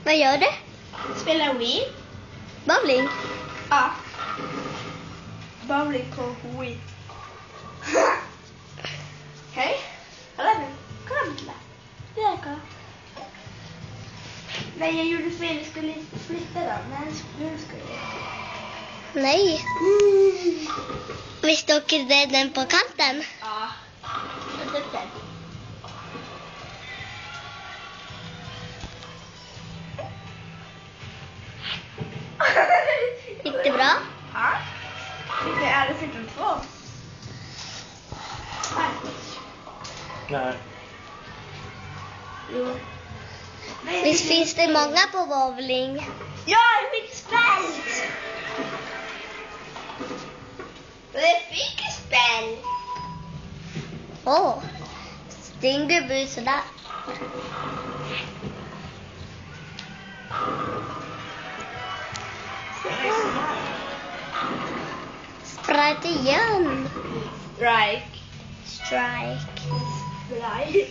Vad gör du? Spelar Wii. Bowling? Ja. Bowling på Wii. Okej. Kolla nu. Kolla Milla. Där, kolla. Nej, jag gjorde fel. Jag skulle inte flytta dem. Men nu ska jag. Nej. Visst åker den på kanten? Ja. Jag tar den. Gick det bra? Ja. Det är alldeles utom 2. Nej. Jo. Visst finns det många på bowling? Ja, jag fick spel! Jag fick spel! Åh, Stingerby sådär. Sprite igen. Strike. Strike. Strike.